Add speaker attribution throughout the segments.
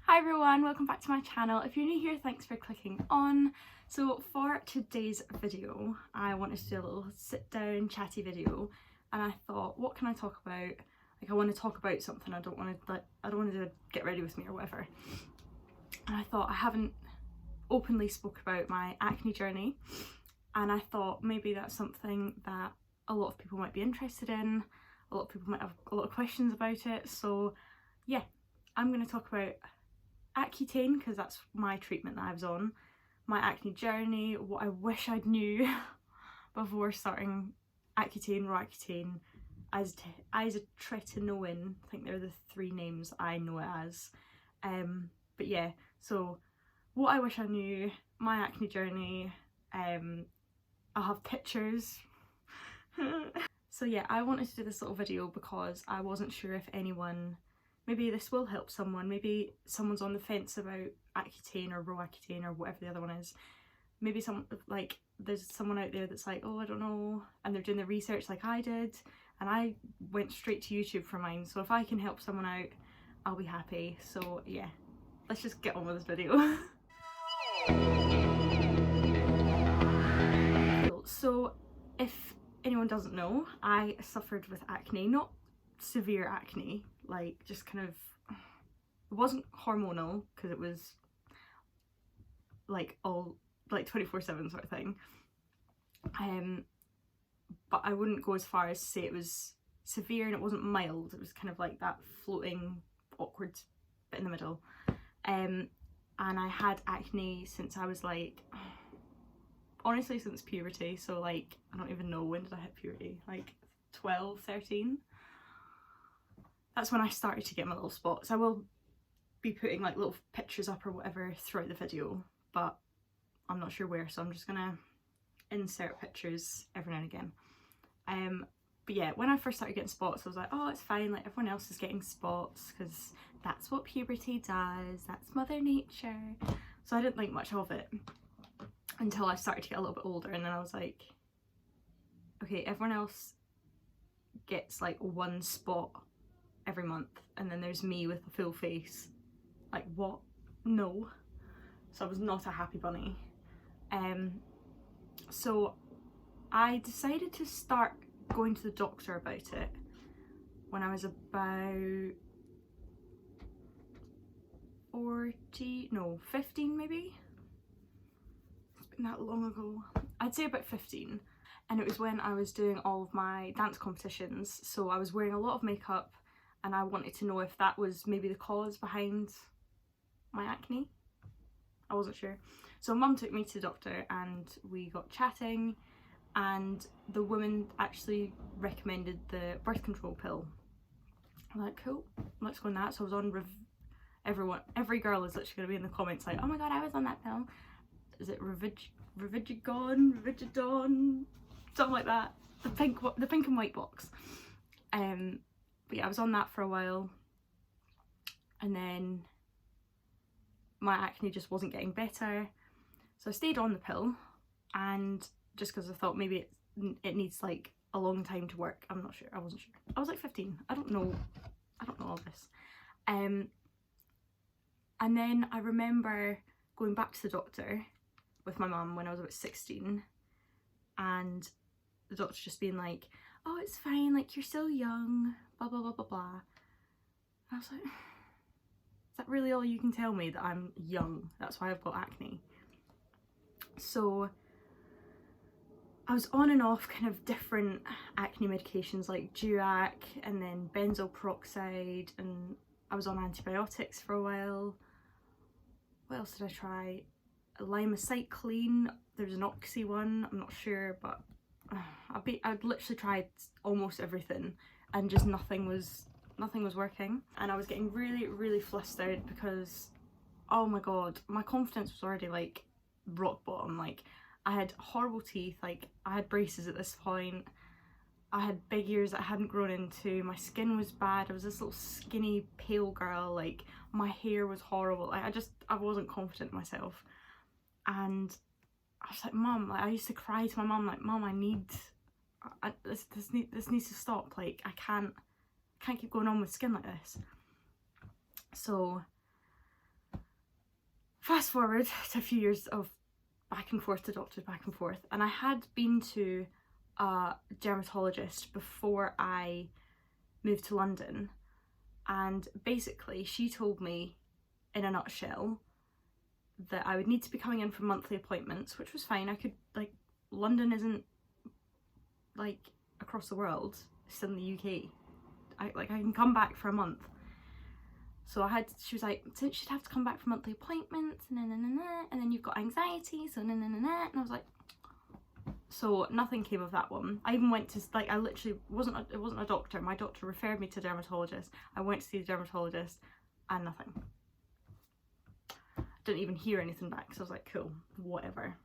Speaker 1: Hi everyone, welcome back to my channel. If you're new here, thanks for clicking on. So for today's video, I wanted to do a little sit down chatty video, and I thought, what can I talk about? Like, I want to talk about something. I don't want to get ready with me or whatever. And I thought I haven't openly spoke about my acne journey, and I thought maybe that's something that a lot of people might be interested in. A lot of people might have a lot of questions about it. So yeah, I'm going to talk about Accutane because that's my treatment that I was on, my acne journey, what I wish I'd knew before starting Accutane, Roaccutane, isotretinoin. I think they're the three names I know it as. But yeah, so what I wish I knew, my acne journey. I'll have pictures. So yeah, I wanted to do this little video because I wasn't sure if anyone, maybe this will help someone, maybe someone's on the fence about Accutane or Roaccutane or whatever the other one is. Maybe there's someone out there that's like, oh, I don't know, and they're doing the research like I did, and I went straight to YouTube for mine. So if I can help someone out, I'll be happy. So yeah, let's just get on with this video. Cool. So if anyone doesn't know, I suffered with acne, not severe acne, like just kind of, it wasn't hormonal because it was like all like 24/7 sort of thing, but I wouldn't go as far as to say it was severe, and it wasn't mild. It was kind of like that floating awkward bit in the middle. And I had acne since I was like, honestly, since puberty. So like, I don't even know, when did I hit puberty? Like 12, 13. That's when I started to get my little spots. I will be putting like little pictures up or whatever throughout the video, but I'm not sure where, so I'm just gonna insert pictures every now and again. But yeah, when I first started getting spots, I was like, oh, it's fine, like everyone else is getting spots because that's what puberty does, that's Mother Nature. So I didn't think much of it until I started to get a little bit older, and then I was like, okay, everyone else gets like one spot every month, and then there's me with a full face. Like, what? No. So I was not a happy bunny. So I decided to start going to the doctor about it when I was about 15 maybe. It's been that long ago. I'd say about 15. And it was when I was doing all of my dance competitions, so I was wearing a lot of makeup, and I wanted to know if that was maybe the cause behind my acne. I wasn't sure. So mum took me to the doctor and we got chatting, and the woman actually recommended the birth control pill. I'm like, cool, let's go on that. So I was on every girl is literally going to be in the comments like, oh my god, I was on that pill. Is it Revigidon, something like that. The pink and white box. But yeah, I was on that for a while, and then my acne just wasn't getting better, so I stayed on the pill, and just because I thought maybe it needs like a long time to work. I'm not sure. I wasn't sure. I was like 15. I don't know all this. And then I remember going back to the doctor with my mum when I was about 16, and the doctor just being like, oh, it's fine, like you're still young, blah blah blah blah blah. And I was like, is that really all you can tell me, that I'm young? That's why I've got acne? So I was on and off kind of different acne medications like Duac and then benzoyl peroxide, and I was on antibiotics for a while. What else did I try? Limacycline, there's an oxy one, I'm not sure, but I'd literally tried almost everything, and just nothing was working. And I was getting really flustered because, oh my god, my confidence was already like rock bottom. Like, I had horrible teeth, like I had braces at this point, I had big ears that I hadn't grown into, my skin was bad, I was this little skinny pale girl, like my hair was horrible. Like, I wasn't confident in myself, and I was like, Mum, like I used to cry to my mum like, Mum, this needs to stop, like I can't keep going on with skin like this. So fast forward to a few years of back and forth to doctors, back and forth, and I had been to a dermatologist before I moved to London, and basically she told me in a nutshell that I would need to be coming in for monthly appointments, which was fine. I could, like, London isn't like across the world, it's still in the UK. I can come back for a month. So she was like, since you'd have to come back for monthly appointments, and then you've got anxiety, so and I was like, so nothing came of that one. I even went to, like, I literally it wasn't a doctor. My doctor referred me to a dermatologist. I went to see the dermatologist and nothing. Didn't even hear anything back, so I was like, cool, whatever.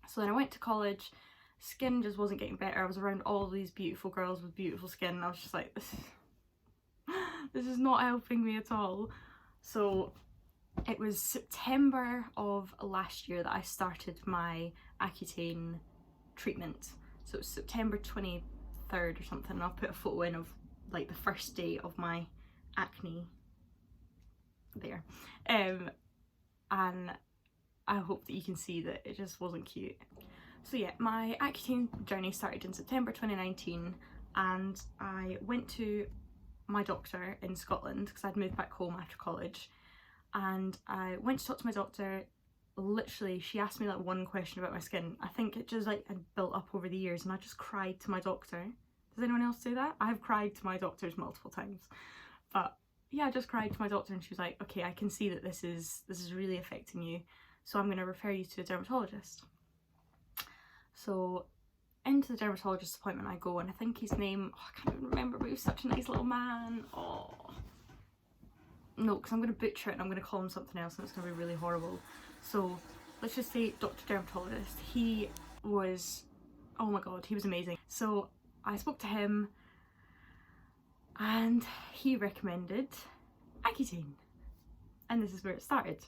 Speaker 1: So then I went to college. Skin just wasn't getting better. I was around all these beautiful girls with beautiful skin, and I was just like, this is not helping me at all. So it was September of last year that I started my Accutane treatment. So it was September 23rd or something, and I'll put a photo in of like the first day of my acne there. And I hope that you can see that it just wasn't cute. So yeah, my Accutane journey started in September 2019, and I went to my doctor in Scotland because I'd moved back home after college, and I went to talk to my doctor. Literally, she asked me like one question about my skin. I think it just like had built up over the years, and I just cried to my doctor. Does anyone else do that? I've cried to my doctors multiple times, but yeah, I just cried to my doctor, and she was like, okay, I can see that this is really affecting you, so I'm going to refer you to a dermatologist. So into the dermatologist appointment I go, and I think his name, I can't even remember, but he was such a nice little man. Oh no, because I'm going to butcher it and I'm going to call him something else, and it's going to be really horrible. So let's just say Dr. Dermatologist. He was, oh my god, he was amazing. So I spoke to him, and he recommended Accutane, and this is where it started.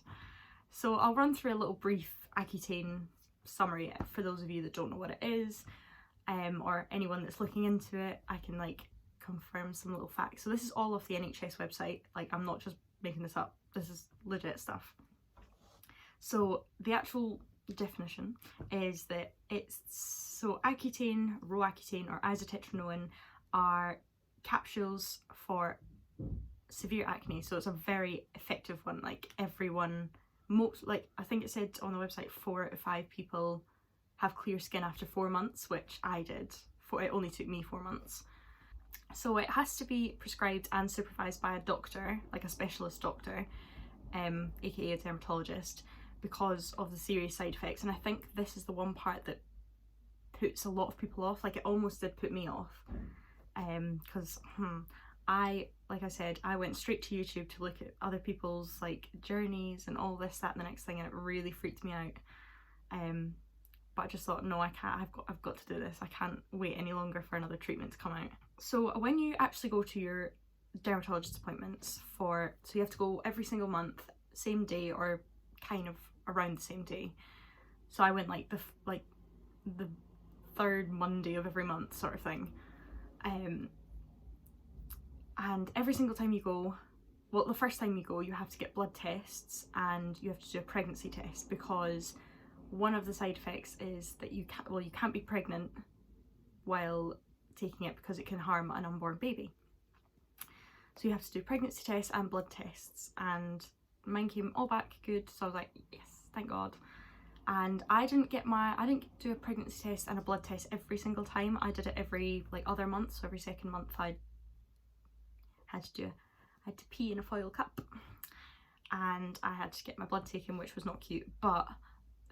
Speaker 1: So I'll run through a little brief Accutane summary for those of you that don't know what it is, or anyone that's looking into it. I can like confirm some little facts. So this is all off the NHS website, like I'm not just making this up, this is legit stuff. So the actual definition is that so Accutane, Roaccutane or isotretinoin are capsules for severe acne, so it's a very effective one. Like everyone, I think it said on the website 4 out of 5 people have clear skin after 4 months, which I did. It only took me 4 months. So it has to be prescribed and supervised by a doctor, like a specialist doctor, aka a dermatologist, because of the serious side effects. And I think this is the one part that puts a lot of people off. Like it almost did put me off, because like I said, I went straight to YouTube to look at other people's like journeys and all this, that and the next thing, and it really freaked me out. But I just thought, no, I can't, I've got to do this. I can't wait any longer for another treatment to come out. So when you actually go to your dermatologist appointments so you have to go every single month, same day or kind of around the same day. So I went like the third Monday of every month sort of thing. And every single time you go, well, the first time you go, you have to get blood tests and you have to do a pregnancy test, because one of the side effects is that you can't be pregnant while taking it because it can harm an unborn baby. So you have to do pregnancy tests and blood tests, and mine came all back good, so I was like, yes, thank God. And I didn't do a pregnancy test and a blood test every single time. I did it every like other month, so every second month I had to pee in a foil cup, and I had to get my blood taken, which was not cute. But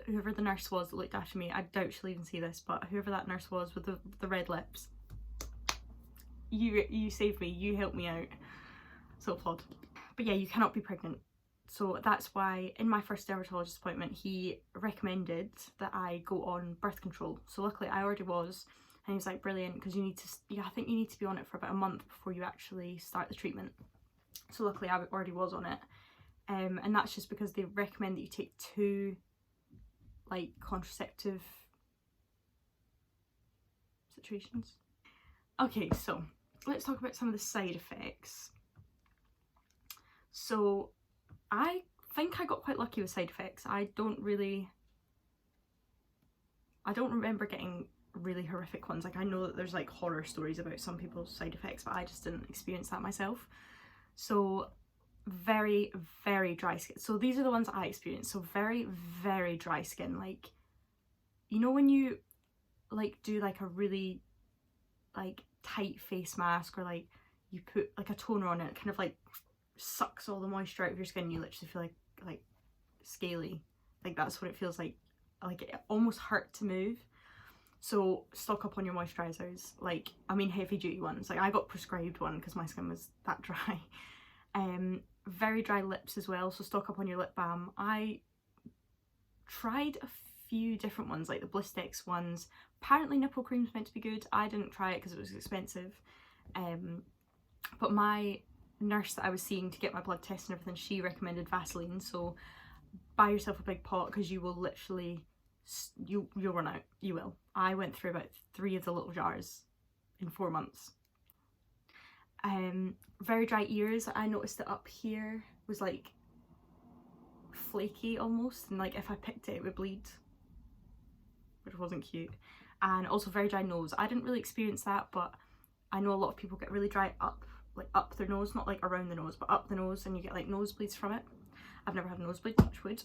Speaker 1: whoever the nurse was that looked after me, I doubt she'll even see this, but whoever that nurse was with the red lips, you saved me, you helped me out, so applaud. But yeah, you cannot be pregnant. So that's why in my first dermatologist appointment he recommended that I go on birth control. So luckily I already was, and he was like, brilliant, because I think you need to be on it for about a month before you actually start the treatment. So luckily I already was on it, and that's just because they recommend that you take 2 like contraceptive situations. Okay, so let's talk about some of the side effects. So I think I got quite lucky with side effects. I don't remember getting really horrific ones. Like, I know that there's like horror stories about some people's side effects, but I just didn't experience that myself. So very, very dry skin. So these are the ones I experienced. So very, very dry skin. Like, you know when you like do like a really like tight face mask, or like you put like a toner on it, it kind of like sucks all the moisture out of your skin, you literally feel like scaly. Like, that's what it feels like it almost hurt to move. So stock up on your moisturizers, like, I mean heavy duty ones. Like, I got prescribed one because my skin was that dry. Very dry lips as well, so stock up on your lip balm. I tried a few different ones, like the Blistex ones. Apparently nipple cream's meant to be good. I didn't try it because it was expensive, but my nurse that I was seeing to get my blood test and everything, she recommended Vaseline. So buy yourself a big pot, because you will literally, you'll run out. You will. I went through about 3 of the little jars in 4 months. Very dry ears. I noticed that up here was like flaky almost, and like if I picked it, it would bleed, which wasn't cute. And also very dry nose. I didn't really experience that, but I know a lot of people get really dry up their nose, not like around the nose, but up the nose, and you get like nosebleeds from it. I've never had a nosebleed, touch wood.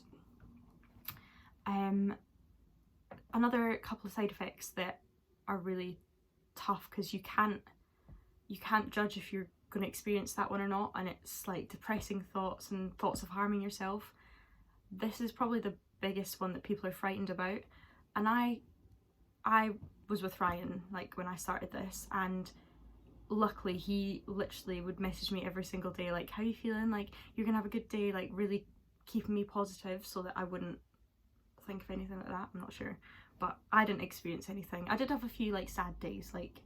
Speaker 1: Another couple of side effects that are really tough, because you can't judge if you're going to experience that one or not, and it's like depressing thoughts and thoughts of harming yourself. This is probably the biggest one that people are frightened about, and I was with Ryan like when I started this, and luckily he literally would message me every single day like, how are you feeling, like you're gonna have a good day, like really keeping me positive so that I wouldn't think of anything like that. I'm not sure, but I didn't experience anything. I did have a few like sad days, like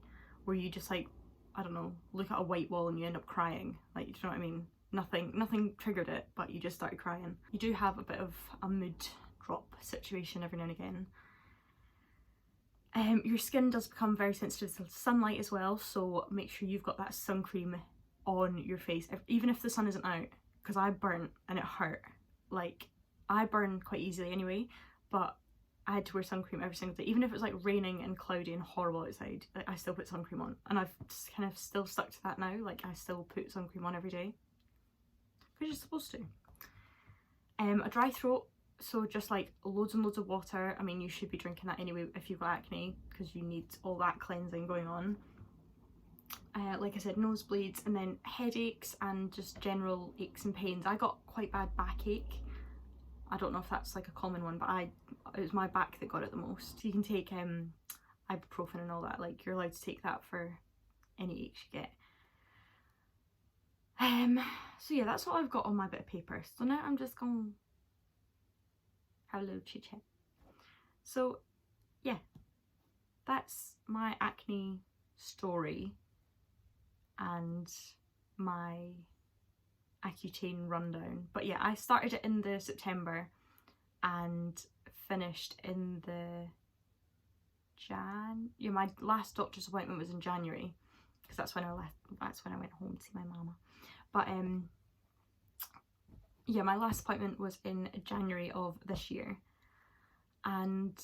Speaker 1: where you just like, I don't know, look at a white wall and you end up crying, like, do you know what I mean? Nothing triggered it, but you just started crying. You do have a bit of a mood drop situation every now and again. Your skin does become very sensitive to sunlight as well, so make sure you've got that sun cream on your face, even if the sun isn't out, because I burnt and it hurt. Like, I burn quite easily anyway, but I had to wear sun cream every single day, even if it was like raining and cloudy and horrible outside. Like, I still put sun cream on, and I've just kind of still stuck to that now. Like, I still put sun cream on every day, because you're supposed to. A dry throat, so just like loads and loads of water. I mean, you should be drinking that anyway if you've got acne, because you need all that cleansing going on. Like I said, nosebleeds, and then headaches and just general aches and pains. I got quite bad backache. I don't know if that's like a common one, but it was my back that got it the most. You can take ibuprofen and all that, like you're allowed to take that for any aches you get. So yeah, that's what I've got on my bit of paper. So now I'm just going to have a little chit chat. So yeah, that's my acne story and my Accutane rundown. But yeah, I started it in the September and finished in the yeah, my last doctor's appointment was in January, because that's when I went home to see my mama. But yeah, my last appointment was in January of this year, and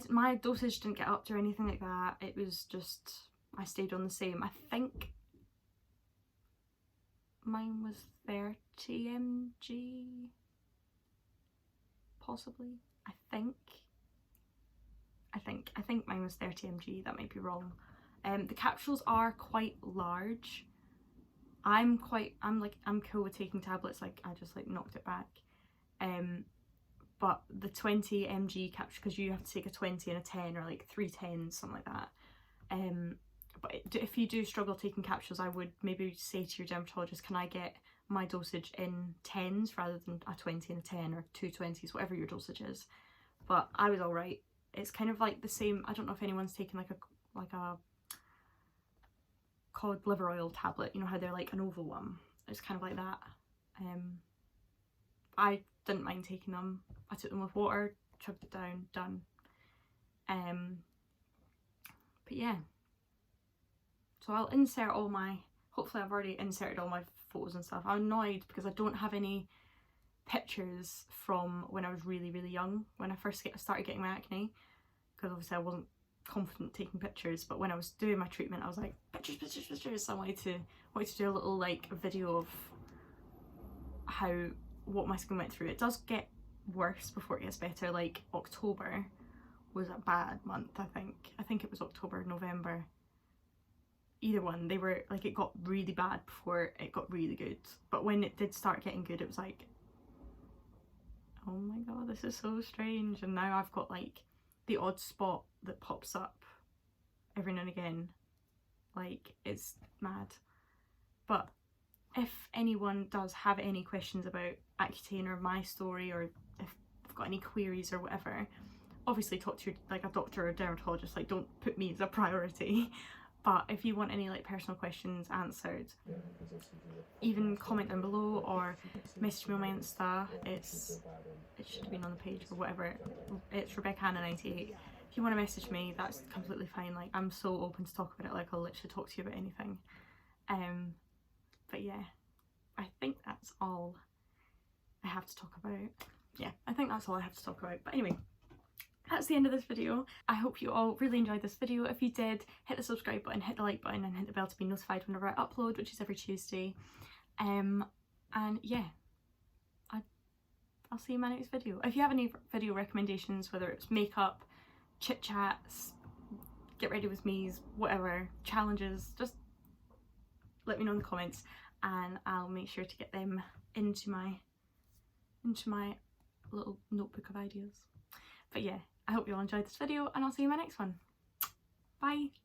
Speaker 1: my dosage didn't get upped or anything like that. It was just, I stayed on the same. I think mine was 30 mg, possibly. I think mine was 30 mg, that might be wrong. The capsules are quite large. I'm cool with taking tablets, like I just like knocked it back. But the 20 mg capsule, because you have to take a 20 and a 10, or like 3 10s, something like that. But if you do struggle taking capsules, I would maybe say to your dermatologist, can I get my dosage in 10s rather than a 20 and a 10, or 2 20s, whatever your dosage is. But I was alright. It's kind of like the same, I don't know if anyone's taken like a cod liver oil tablet, you know how they're like an oval one. It's kind of like that. I didn't mind taking them. I took them with water, chugged it down, done. But yeah, so I'll insert all my, hopefully I've already inserted all my photos and stuff. I'm annoyed because I don't have any pictures from when I was really young, when I first started getting my acne, because obviously I wasn't confident taking pictures, but when I was doing my treatment I was like, pictures. So I wanted to do a little like a video of what my skin went through. It does get worse before it gets better. Like October was a bad month, I think it was October, November, either one. They were like, it got really bad before it got really good, but when it did start getting good, it was like, oh my god, this is so strange. And now I've got like the odd spot that pops up every now and again, like it's mad. But if anyone does have any questions about Accutane or my story, or if you've got any queries or whatever, obviously talk to like a doctor or a dermatologist. Like, don't put me as a priority. But if you want any like personal questions answered, even comment down below or message me on my Insta. It should have been on the page or whatever. It's RebeccaHannah98. If you want to message me, that's completely fine. Like, I'm so open to talk about it. Like, I'll literally talk to you about anything. But yeah, I think that's all I have to talk about. Yeah, I think that's all I have to talk about. But anyway, that's the end of this video. I hope you all really enjoyed this video. If you did, hit the subscribe button, hit the like button, and hit the bell to be notified whenever I upload, which is every Tuesday. And yeah, I'll see you in my next video. If you have any video recommendations, whether it's makeup, chit chats, get ready with me's, whatever, challenges, just let me know in the comments and I'll make sure to get them into my little notebook of ideas. But yeah, I hope you all enjoyed this video and I'll see you in my next one. Bye!